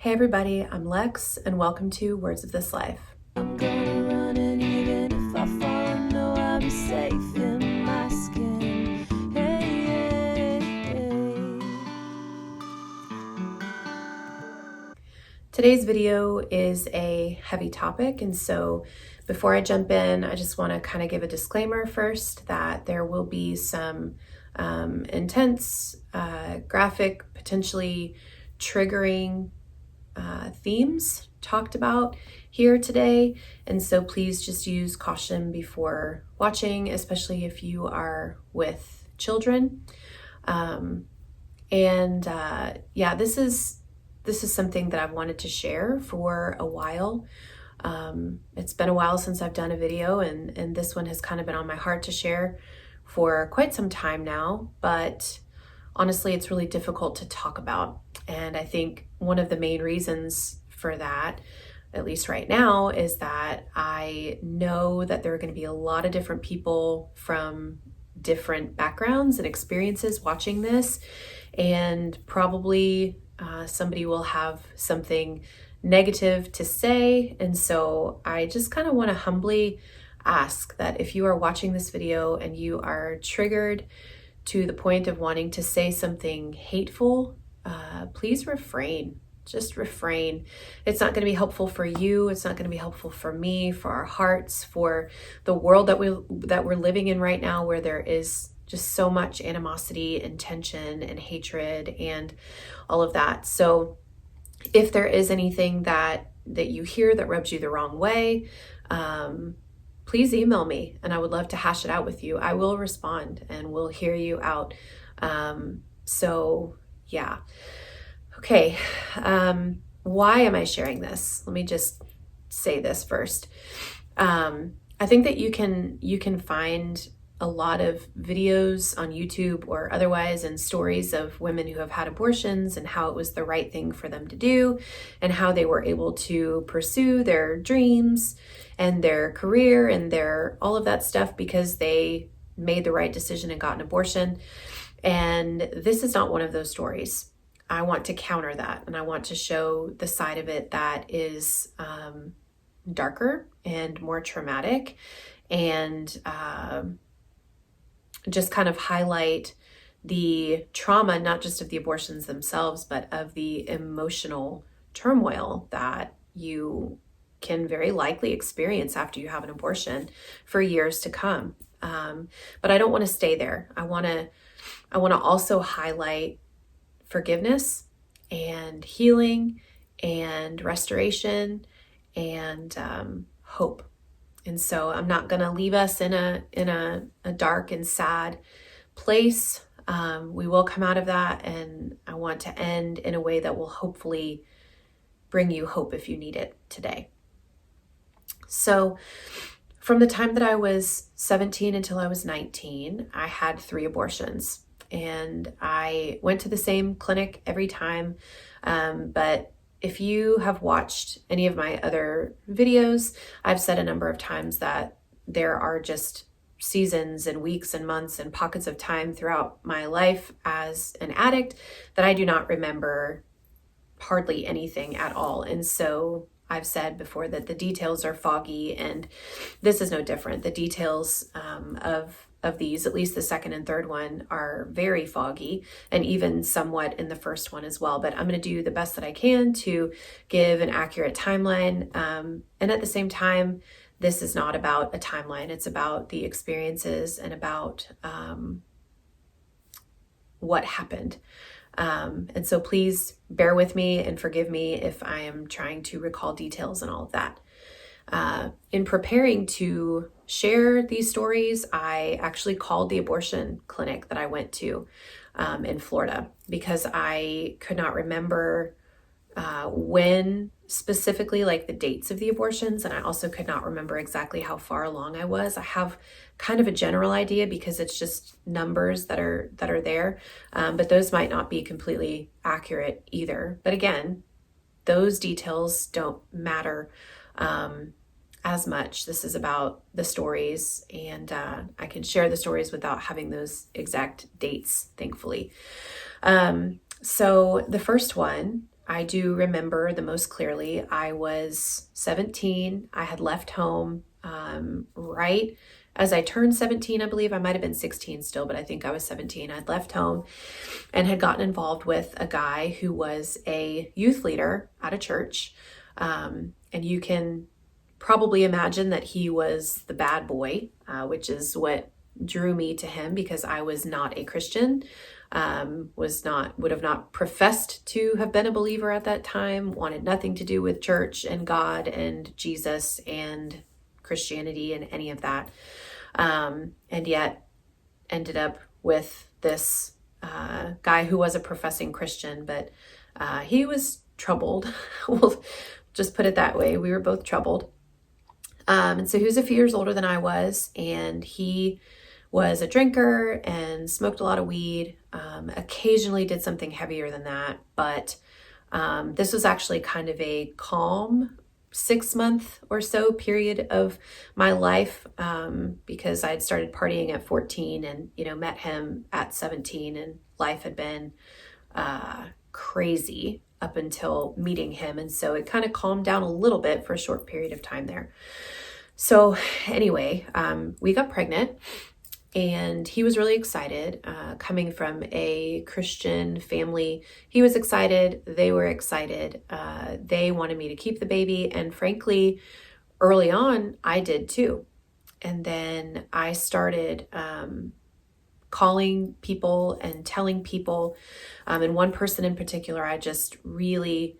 Hey everybody, I'm Lex, and welcome to Words of This Life. I'm gonna run, and even if I fall, I know I'll be safe in my skin. Hey, hey, hey. Today's video is a heavy topic, and so before I jump in, I just want to kind of give a disclaimer first that there will be some intense, graphic, potentially triggering themes talked about here today, and so please just use caution before watching, especially if you are with children. Yeah, this is something that I've wanted to share for a while. It's been a while since I've done a video, and this one has kind of been on my heart to share for quite some time now, but honestly, it's really difficult to talk about. And I think one of the main reasons for that, at least right now, is that I know that there are going to be a lot of different people from different backgrounds and experiences watching this, and probably somebody will have something negative to say. And so I just kind of want to humbly ask that if you are watching this video and you are triggered to the point of wanting to say something hateful, please refrain. Just refrain. It's not going to be helpful for you. It's not going to be helpful for me, for our hearts, for the world that we're living in right now, where there is just so much animosity and tension and hatred and all of that. So if there is anything that you hear that rubs you the wrong way, please email me, and I would love to hash it out with you. I will respond and we'll hear you out. So yeah. Okay. Why am I sharing this? Let me just say this first. I think that you can find a lot of videos on YouTube or otherwise and stories of women who have had abortions and how it was the right thing for them to do and how they were able to pursue their dreams and their career and their all of that stuff because they made the right decision and got an abortion. And this is not one of those stories. I want to counter that, and I want to show the side of it that is darker and more traumatic, and just kind of highlight the trauma, not just of the abortions themselves, but of the emotional turmoil that you can very likely experience after you have an abortion for years to come. But I don't want to stay there. I want to also highlight forgiveness and healing and restoration and hope. And so I'm not going to leave us in a dark and sad place. We will come out of that, and I want to end in a way that will hopefully bring you hope if you need it today. So from the time that I was 17 until I was 19, I had 3 abortions, and I went to the same clinic every time. But if you have watched any of my other videos, I've said a number of times that there are just seasons and weeks and months and pockets of time throughout my life as an addict that I do not remember hardly anything at all. And so I've said before that the details are foggy, and this is no different. The details of these, at least the second and third one, are very foggy, and even somewhat in the first one as well. But I'm going to do the best that I can to give an accurate timeline. And at the same time, this is not about a timeline. It's about the experiences and about what happened. And so please bear with me and forgive me if I am trying to recall details and all of that. In preparing to share these stories, I actually called the abortion clinic that I went to in Florida, because I could not remember when specifically, like the dates of the abortions, and I also could not remember exactly how far along I was. I have kind of a general idea because it's just numbers that are there, but those might not be completely accurate either. But again, those details don't matter as much. This is about the stories, and I can share the stories without having those exact dates, thankfully. So the first one, I do remember the most clearly. I was 17. I had left home right as I turned 17, I believe. I might have been 16 still, but I think I was 17. I'd left home and had gotten involved with a guy who was a youth leader at a church. And you can probably imagine that he was the bad boy, which is what drew me to him, because I was not a Christian, would have not professed to have been a believer at that time, wanted nothing to do with church and God and Jesus and Christianity and any of that. And yet ended up with this guy who was a professing Christian, but he was troubled. We'll just put it that way. We were both troubled. And so he was a few years older than I was, and he was a drinker and smoked a lot of weed, occasionally did something heavier than that. But this was actually kind of a calm 6-month or so period of my life, because I had started partying at 14 and, met him at 17, and life had been crazy up until meeting him. And so it kind of calmed down a little bit for a short period of time there. So anyway, we got pregnant. And he was really excited, coming from a Christian family. He was excited. They were excited. They wanted me to keep the baby. And frankly, early on, I did too. And then I started calling people and telling people. And one person in particular, I just really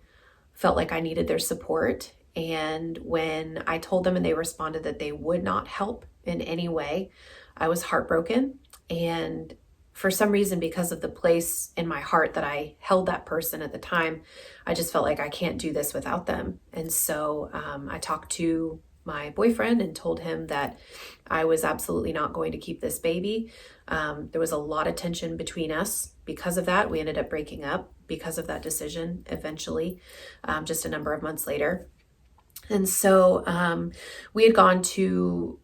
felt like I needed their support. And when I told them and they responded that they would not help in any way, I was heartbroken. And for some reason, because of the place in my heart that I held that person at the time, I just felt like I can't do this without them. And so I talked to my boyfriend and told him that I was absolutely not going to keep this baby. There was a lot of tension between us because of that. We ended up breaking up because of that decision eventually, just a number of months later. And so we had gone to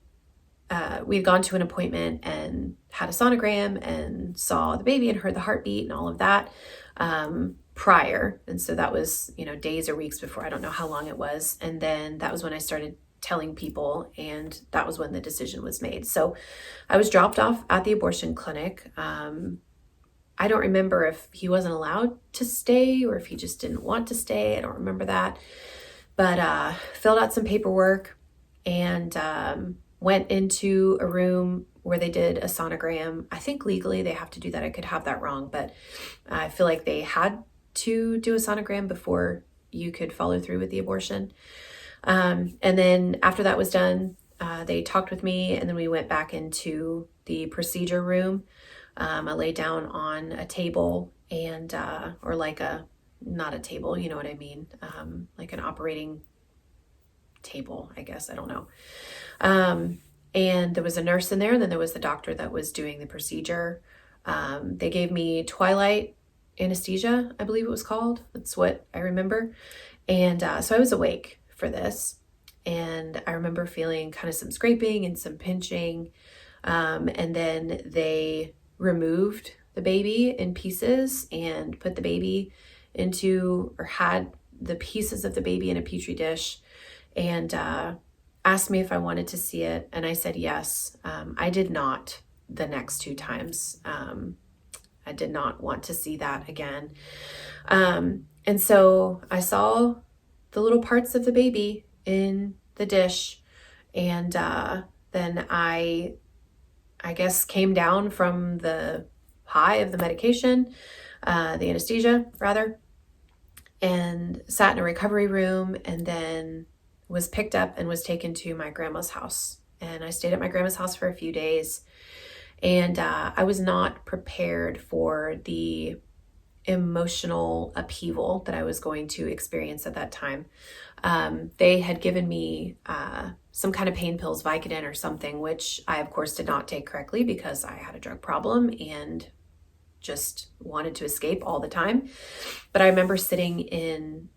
an appointment and had a sonogram and saw the baby and heard the heartbeat and all of that prior. And so that was, days or weeks before, I don't know how long it was. And then that was when I started telling people, and that was when the decision was made. So I was dropped off at the abortion clinic. I don't remember if he wasn't allowed to stay or if he just didn't want to stay. I don't remember that. But filled out some paperwork and went into a room where they did a sonogram. I think legally they have to do that. I could have that wrong, but I feel like they had to do a sonogram before you could follow through with the abortion. And then after that was done, they talked with me, and then we went back into the procedure room. I lay down on a table and, or like not a table, you know what I mean? Like an operating table, I guess. I don't know. And there was a nurse in there, and then there was the doctor that was doing the procedure. They gave me twilight anesthesia, I believe it was called. That's what I remember. And so I was awake for this. And I remember feeling kind of some scraping and some pinching. And then they removed the baby in pieces and put the baby into, or had the pieces of the baby in a petri dish, and asked me if I wanted to see it. And I said yes. I did not the next 2 times. I did not want to see that again. And so I saw the little parts of the baby in the dish. And then I guess came down from the high of the medication, the anesthesia rather, and sat in a recovery room, and then was picked up and was taken to my grandma's house. And I stayed at my grandma's house for a few days. And I was not prepared for the emotional upheaval that I was going to experience at that time. They had given me some kind of pain pills, Vicodin or something, which I, of course, did not take correctly because I had a drug problem and just wanted to escape all the time. But I remember sitting in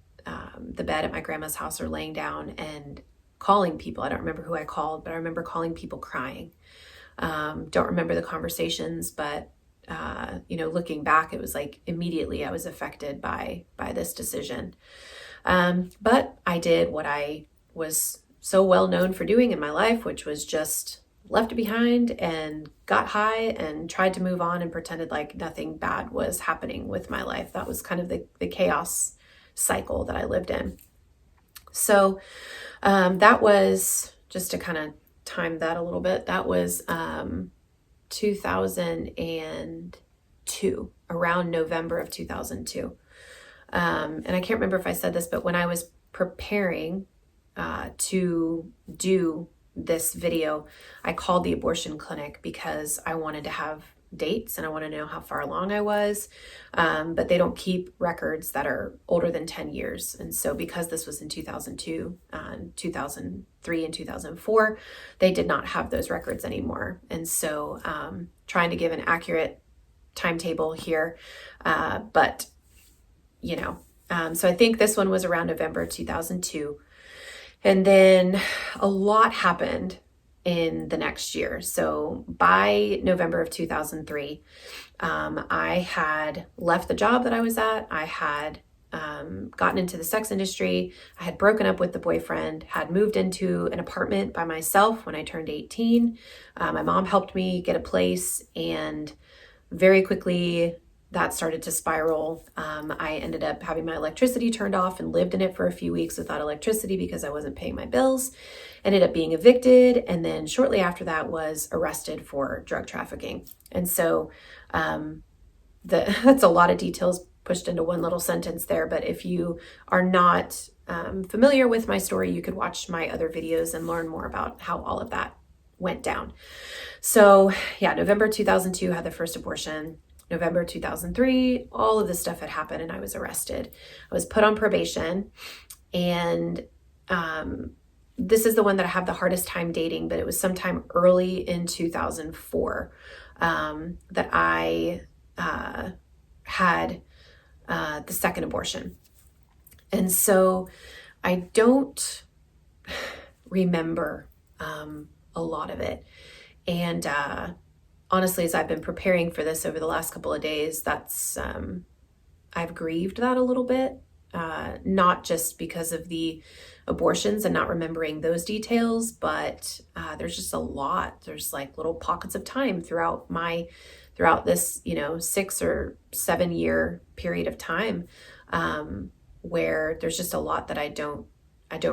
the bed at my grandma's house, or laying down and calling people. I don't remember who I called, but I remember calling people crying. Don't remember the conversations, but looking back, it was like immediately I was affected by this decision. But I did what I was so well known for doing in my life, which was just left it behind and got high and tried to move on and pretended like nothing bad was happening with my life. That was kind of the chaos cycle that I lived in. So that was, just to kind of time that a little bit, that was 2002, around November of 2002. And I can't remember if I said this, but when I was preparing to do this video, I called the abortion clinic because I wanted to have dates and I want to know how far along I was. But they don't keep records that are older than 10 years. And so because this was in 2002, 2003 and 2004, they did not have those records anymore. And so trying to give an accurate timetable here, but so I think this one was around November 2002. And then a lot happened in the next year. So by November of 2003, I had left the job that I was at. I had gotten into the sex industry. I had broken up with the boyfriend, had moved into an apartment by myself when I turned 18. My mom helped me get a place, and very quickly that started to spiral. I ended up having my electricity turned off and lived in it for a few weeks without electricity because I wasn't paying my bills. Ended up being evicted, and then shortly after that was arrested for drug trafficking. And so that's a lot of details pushed into one little sentence there, but if you are not familiar with my story, you could watch my other videos and learn more about how all of that went down. So yeah, November 2002 had the first abortion. November 2003, all of this stuff had happened and I was arrested. I was put on probation, and this is the one that I have the hardest time dating, but it was sometime early in 2004 that I had the second abortion. And so I don't remember a lot of it. And honestly, as I've been preparing for this over the last couple of days, that's I've grieved that a little bit, not just because of the abortions and not remembering those details, but there's just a lot. There's like little pockets of time throughout this 6 or 7 year period of time where there's just a lot that I don't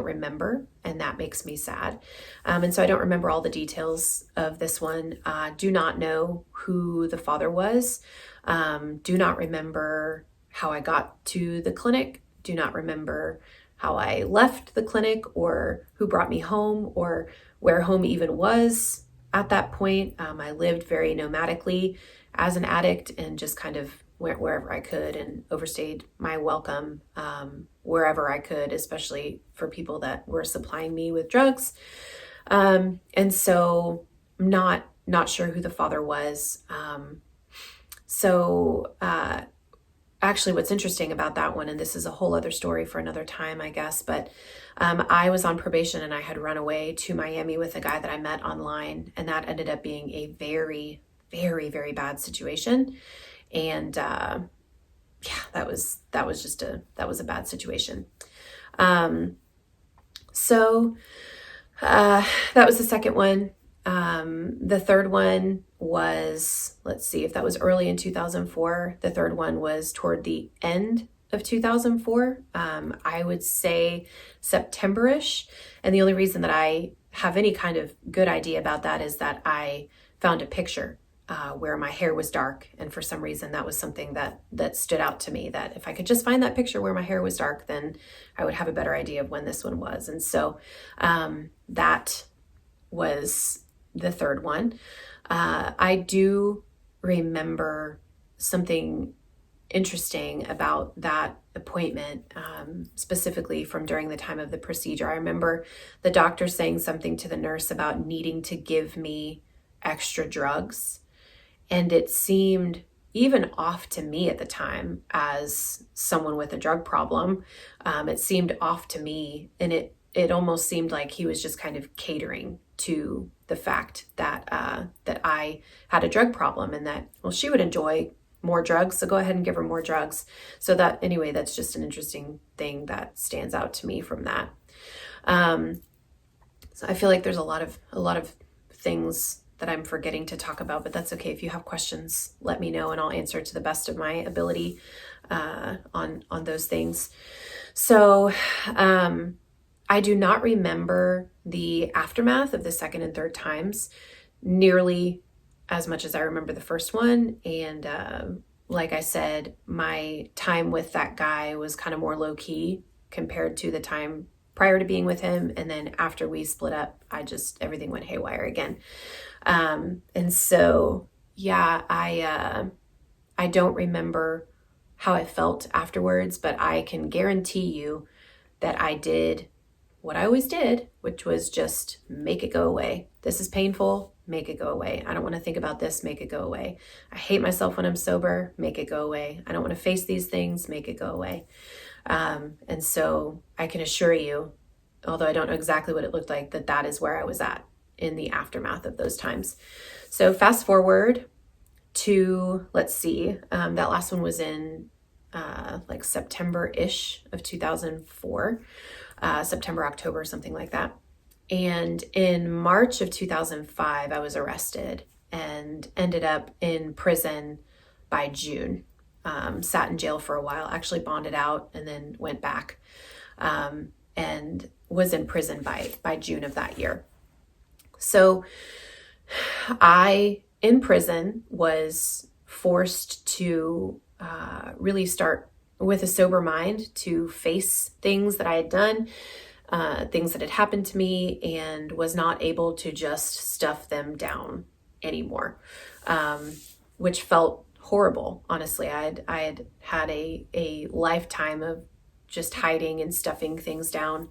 remember, and that makes me sad. And so I don't remember all the details of this one. Do not know who the father was. Do not remember how I got to the clinic. Do not remember how I left the clinic or who brought me home or where home even was at that point. I lived very nomadically as an addict and just kind of went wherever I could and overstayed my welcome wherever I could, especially for people that were supplying me with drugs. And so I'm not sure who the father was. Actually, what's interesting about that one, and this is a whole other story for another time, I guess, but I was on probation and I had run away to Miami with a guy that I met online, and that ended up being a very, very, very bad situation. And that was a bad situation. So that was the second one. The third one was, let's see if that was early in 2004. The third one was toward the end of 2004. I would say September-ish. And the only reason that I have any kind of good idea about that is that I found a picture where my hair was dark. And for some reason, that was something that stood out to me, that if I could just find that picture where my hair was dark, then I would have a better idea of when this one was. And so that was the third one. I do remember something interesting about that appointment, specifically from during the time of the procedure. I remember the doctor saying something to the nurse about needing to give me extra drugs. And it seemed even off to me at the time as someone with a drug problem. It seemed off to me, and it it almost seemed like he was just kind of catering to the fact that that I had a drug problem, and that, well, she would enjoy more drugs, so go ahead and give her more drugs. So that, anyway, that's just an interesting thing that stands out to me from that. So I feel like there's a lot of things that I'm forgetting to talk about, but that's okay. If you have questions, let me know and I'll answer to the best of my ability on those things. So I do not remember the aftermath of the second and third times nearly as much as I remember the first one. And like I said, my time with that guy was kind of more low key compared to the time prior to being with him. And then after we split up, everything went haywire again. And so, yeah, I don't remember how I felt afterwards, but I can guarantee you that I did what I always did, which was just make it go away. This is painful, make it go away. I don't want to think about this, make it go away. I hate myself when I'm sober, make it go away. I don't want to face these things, make it go away. And so I can assure you, although I don't know exactly what it looked like, that is where I was at in the aftermath of those times. So fast forward to, let's see, that last one was in like September-ish of 2004, September, October, something like that. And in March of 2005, I was arrested and ended up in prison by June. Sat in jail for a while, actually bonded out and then went back, and was in prison by June of that year. So I, in prison, was forced to really start with a sober mind to face things that I had done, things that had happened to me, and was not able to just stuff them down anymore, which felt horrible. Honestly, I had a lifetime of just hiding and stuffing things down.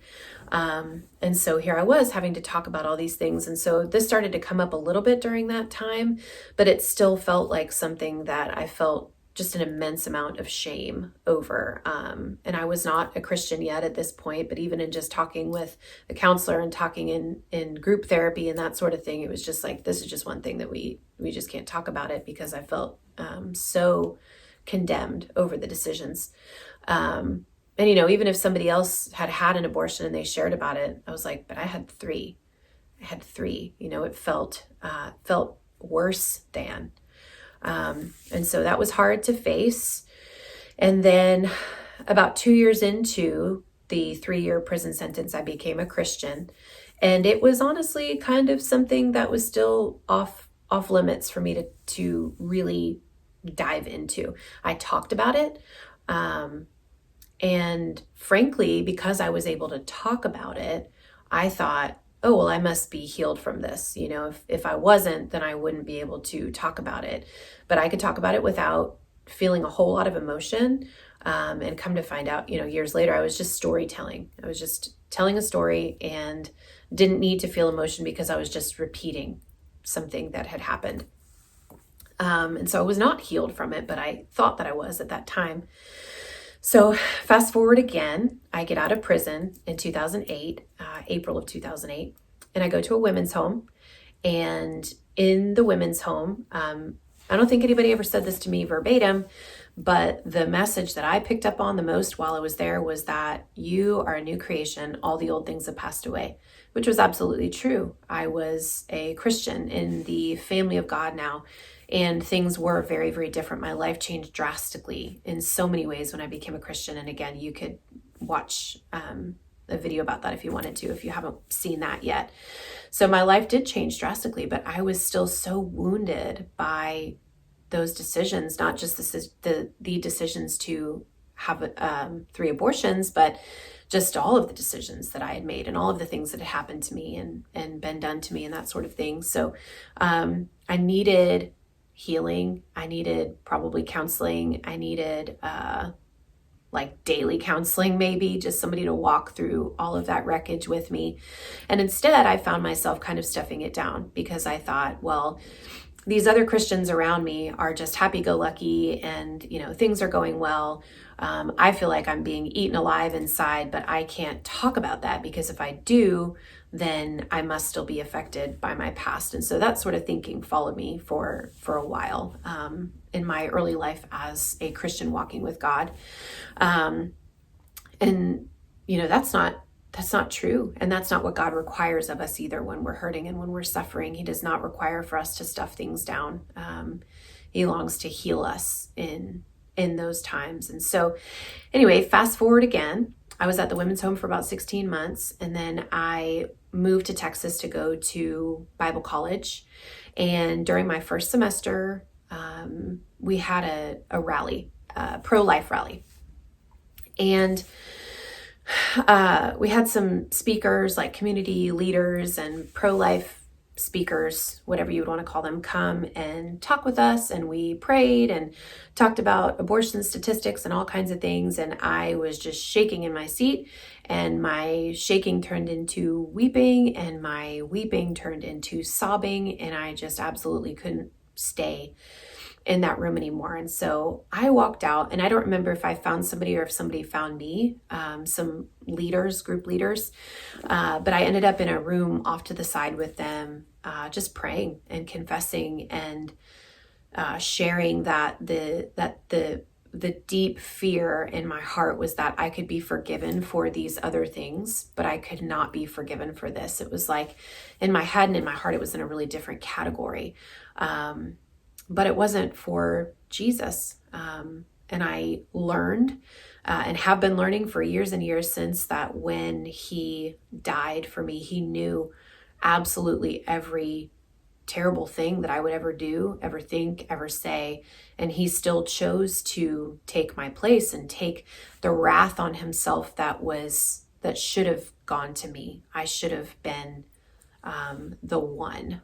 And so here I was having to talk about all these things. And so this started to come up a little bit during that time, but it still felt like something that I felt just an immense amount of shame over. And I was not a Christian yet at this point, but even in just talking with a counselor and talking in group therapy and that sort of thing, it was just like, this is just one thing that we just can't talk about it, because I felt so condemned over the decisions. And, even if somebody else had an abortion and they shared about it, I was like, but I had three. It felt worse than. And so that was hard to face. And then about 2 years into the 3-year prison sentence, I became a Christian. And it was honestly kind of something that was still off limits for me to really dive into. I talked about it. And frankly, because I was able to talk about it, I thought, oh, well, I must be healed from this. If I wasn't, then I wouldn't be able to talk about it. But I could talk about it without feeling a whole lot of emotion. And come to find out, years later, I was just storytelling. I was just telling a story and didn't need to feel emotion because I was just repeating something that had happened. And so I was not healed from it, but I thought that I was at that time. So fast forward again, I get out of prison in 2008, April of 2008, and I go to a women's home. And in the women's home, I don't think anybody ever said this to me verbatim, but the message that I picked up on the most while I was there was that you are a new creation. All the old things have passed away, which was absolutely true. I was a Christian in the family of God now. And things were very, very different. My life changed drastically in so many ways when I became a Christian. And again, you could watch a video about that if you wanted to, if you haven't seen that yet. So my life did change drastically, but I was still so wounded by those decisions, not just the decisions to have 3 abortions, but just all of the decisions that I had made and all of the things that had happened to me and been done to me and that sort of thing. So I needed healing. I needed probably counseling. I needed like daily counseling, maybe just somebody to walk through all of that wreckage with me. And instead I found myself kind of stuffing it down because I thought, well, these other Christians around me are just happy-go-lucky and, things are going well. I feel like I'm being eaten alive inside, but I can't talk about that because if I do, then I must still be affected by my past. And so that sort of thinking followed me for a while in my early life as a Christian walking with God. And, that's not true. And that's not what God requires of us either when we're hurting and when we're suffering. He does not require for us to stuff things down. He longs to heal us in those times. And so anyway, fast forward again, I was at the women's home for about 16 months. And then I moved to Texas to go to Bible college. And during my first semester, we had a rally, a pro-life rally. And we had some speakers like community leaders and pro-life speakers, whatever you would want to call them, come and talk with us. And we prayed and talked about abortion statistics and all kinds of things. And I was just shaking in my seat, and my shaking turned into weeping, and my weeping turned into sobbing. And I just absolutely couldn't stay in that room anymore. And so I walked out, and I don't remember if I found somebody or if somebody found me, some leaders, group leaders, but I ended up in a room off to the side with them, just praying and confessing and sharing that the deep fear in my heart was that I could be forgiven for these other things, but I could not be forgiven for this. It was like in my head and in my heart, it was in a really different category. But it wasn't for Jesus. And I learned and have been learning for years and years since that when he died for me, he knew absolutely every terrible thing that I would ever do, ever think, ever say. And he still chose to take my place and take the wrath on himself that should have gone to me. I should have been the one.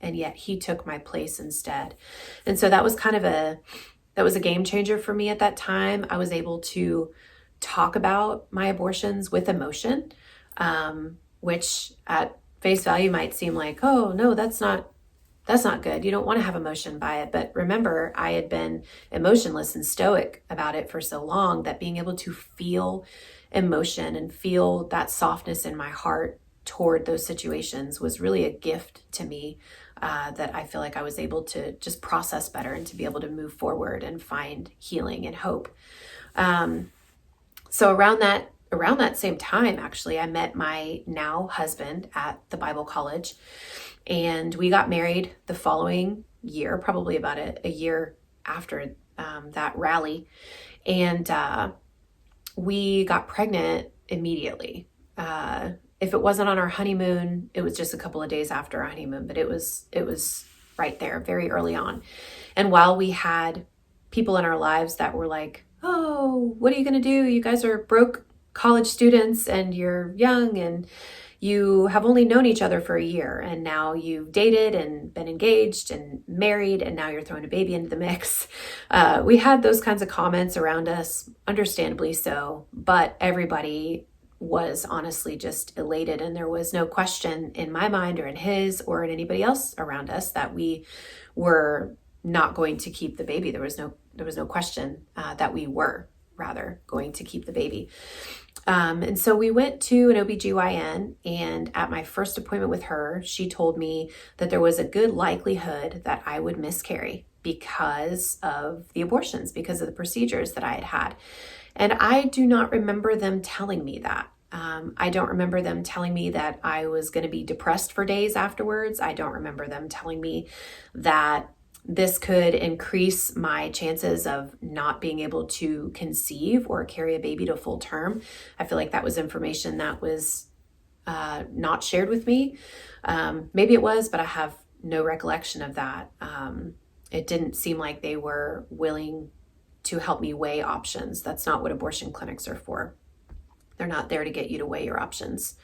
And yet he took my place instead. And so that was a game changer for me at that time. I was able to talk about my abortions with emotion, which at face value might seem like, oh no, that's not good. You don't want to have emotion by it. But remember, I had been emotionless and stoic about it for so long that being able to feel emotion and feel that softness in my heart toward those situations was really a gift to me, that I feel like I was able to just process better and to be able to move forward and find healing and hope. So around that same time, actually, I met my now husband at the Bible college, and we got married the following year, probably about a year after that rally. And we got pregnant immediately. If it wasn't on our honeymoon, it was just a couple of days after our honeymoon, but it was right there, very early on. And while we had people in our lives that were like, oh, what are you going to do? You guys are broke college students and you're young and you have only known each other for a year, and now you've dated and been engaged and married, and now you're throwing a baby into the mix. We had those kinds of comments around us, understandably so, but everybody was honestly just elated, and there was no question in my mind or in his or in anybody else around us that we were not going to keep the baby. There was no question that we were rather going to keep the baby. And so we went to an OBGYN, and at my first appointment with her, she told me that there was a good likelihood that I would miscarry because of the abortions, because of the procedures that I had had. And I do not remember them telling me that. I don't remember them telling me that I was going to be depressed for days afterwards. I don't remember them telling me that this could increase my chances of not being able to conceive or carry a baby to full term. I feel like that was information that was not shared with me. Maybe it was, but I have no recollection of that. It didn't seem like they were willing to help me weigh options. That's not what abortion clinics are for. They're not there to get you to weigh your options.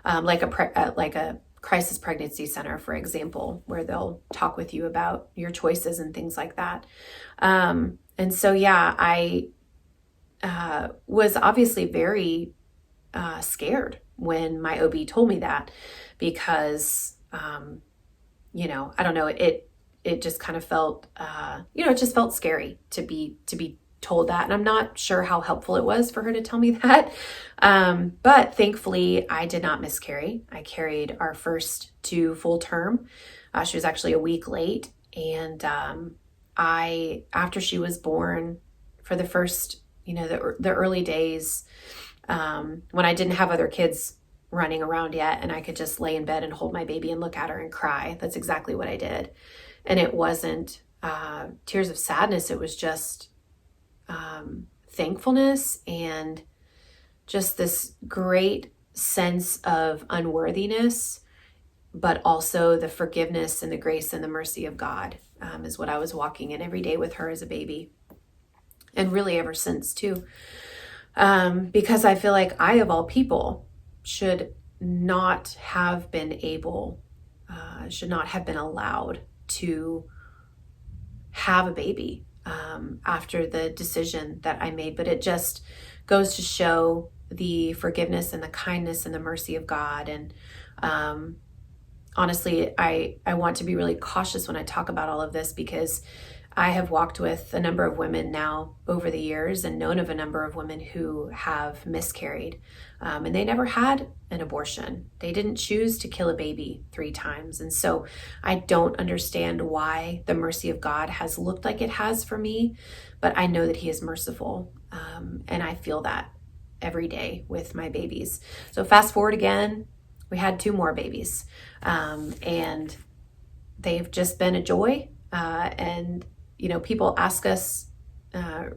Like a crisis pregnancy center, for example, where they'll talk with you about your choices and things like that. And so, yeah, I was obviously very scared when my OB told me that, because, I don't know, it just kind of felt, it just felt scary to be told that. And I'm not sure how helpful it was for her to tell me that. But thankfully, I did not miscarry. I carried our first to full term. She was actually a week late. And after she was born, for the first, the early days, when I didn't have other kids running around yet, and I could just lay in bed and hold my baby and look at her and cry. That's exactly what I did. And it wasn't tears of sadness. It was just thankfulness and just this great sense of unworthiness, but also the forgiveness and the grace and the mercy of God is what I was walking in every day with her as a baby. And really ever since too. Because I feel like I, of all people, should not have been allowed to have a baby after the decision that I made. But it just goes to show the forgiveness and the kindness and the mercy of God. And honestly, I want to be really cautious when I talk about all of this, because I have walked with a number of women now over the years and known of a number of women who have miscarried, and they never had an abortion. They didn't choose to kill a baby 3 times. And so I don't understand why the mercy of God has looked like it has for me, but I know that He is merciful. And I feel that every day with my babies. So fast forward again, we had 2 more babies, and they've just been a joy. And people ask us,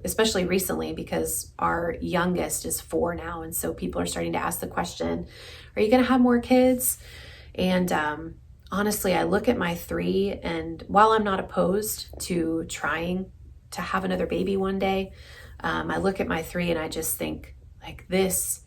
especially recently, because our youngest is 4 now. And so people are starting to ask the question, are you going to have more kids? And honestly, I look at my 3, and while I'm not opposed to trying to have another baby one day, I look at my 3 and I just think, like, this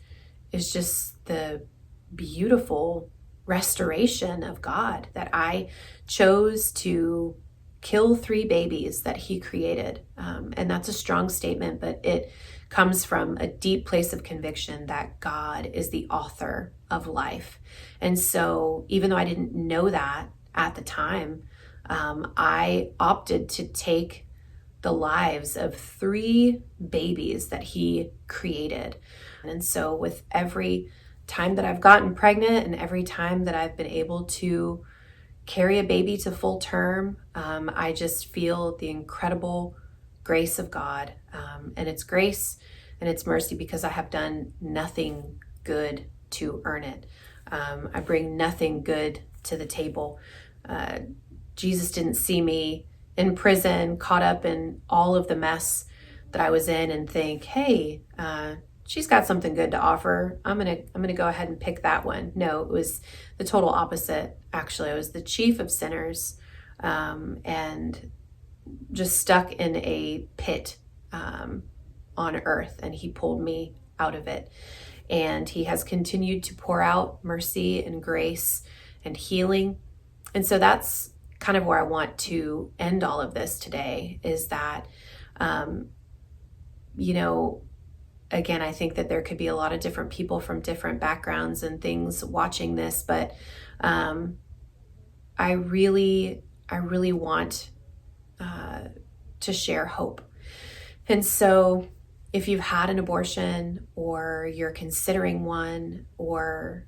is just the beautiful restoration of God, that I chose to kill 3 babies that He created. And that's a strong statement, but it comes from a deep place of conviction that God is the author of life. And so even though I didn't know that at the time, I opted to take the lives of 3 babies that He created. And so with every time that I've gotten pregnant and every time that I've been able to carry a baby to full term, I just feel the incredible grace of God, and it's grace and it's mercy, because I have done nothing good to earn it. I bring nothing good to the table. Jesus didn't see me in prison, caught up in all of the mess that I was in, and think, hey, she's got something good to offer. I'm gonna go ahead and pick that one. No, it was the total opposite. Actually, I was the chief of sinners, and just stuck in a pit on earth, and He pulled me out of it. And He has continued to pour out mercy and grace and healing. And so that's kind of where I want to end all of this today, is that, again, I think that there could be a lot of different people from different backgrounds and things watching this, but I really want to share hope. And so if you've had an abortion, or you're considering one, or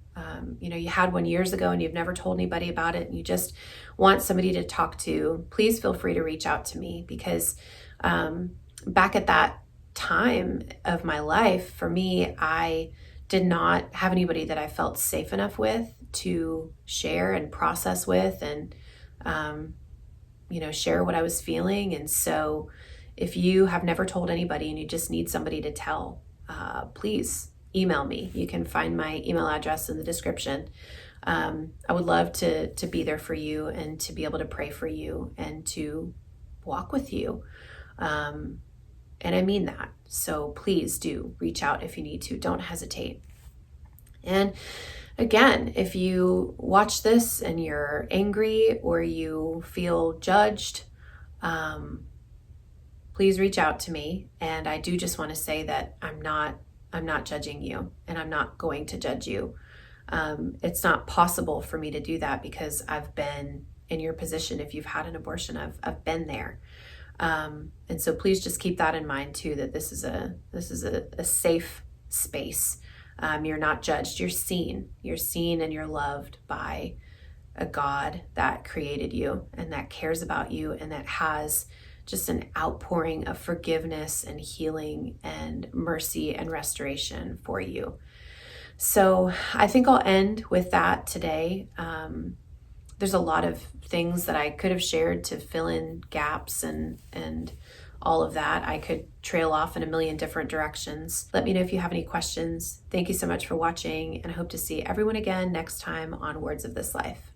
you had one years ago and you've never told anybody about it, and you just want somebody to talk to, please feel free to reach out to me, because back at that time of my life, for me, I did not have anybody that I felt safe enough with to share and process with, and share what I was feeling. And so if you have never told anybody and you just need somebody to tell, please email me. You can find my email address in the description. I would love to be there for you, and to be able to pray for you, and to walk with you. And I mean that. So please do reach out if you need to. Don't hesitate. And again, if you watch this and you're angry, or you feel judged, please reach out to me. And I do just want to say that I'm not judging you, and I'm not going to judge you. It's not possible for me to do that, because I've been in your position if you've had an abortion. I've been there. And so please just keep that in mind too, that this is a safe space. You're not judged, you're seen and you're loved by a God that created you and that cares about you and that has just an outpouring of forgiveness and healing and mercy and restoration for you. So I think I'll end with that today. There's a lot of things that I could have shared to fill in gaps and all of that. I could trail off in a million different directions. Let me know if you have any questions. Thank you so much for watching, and I hope to see everyone again next time on Words of This Life.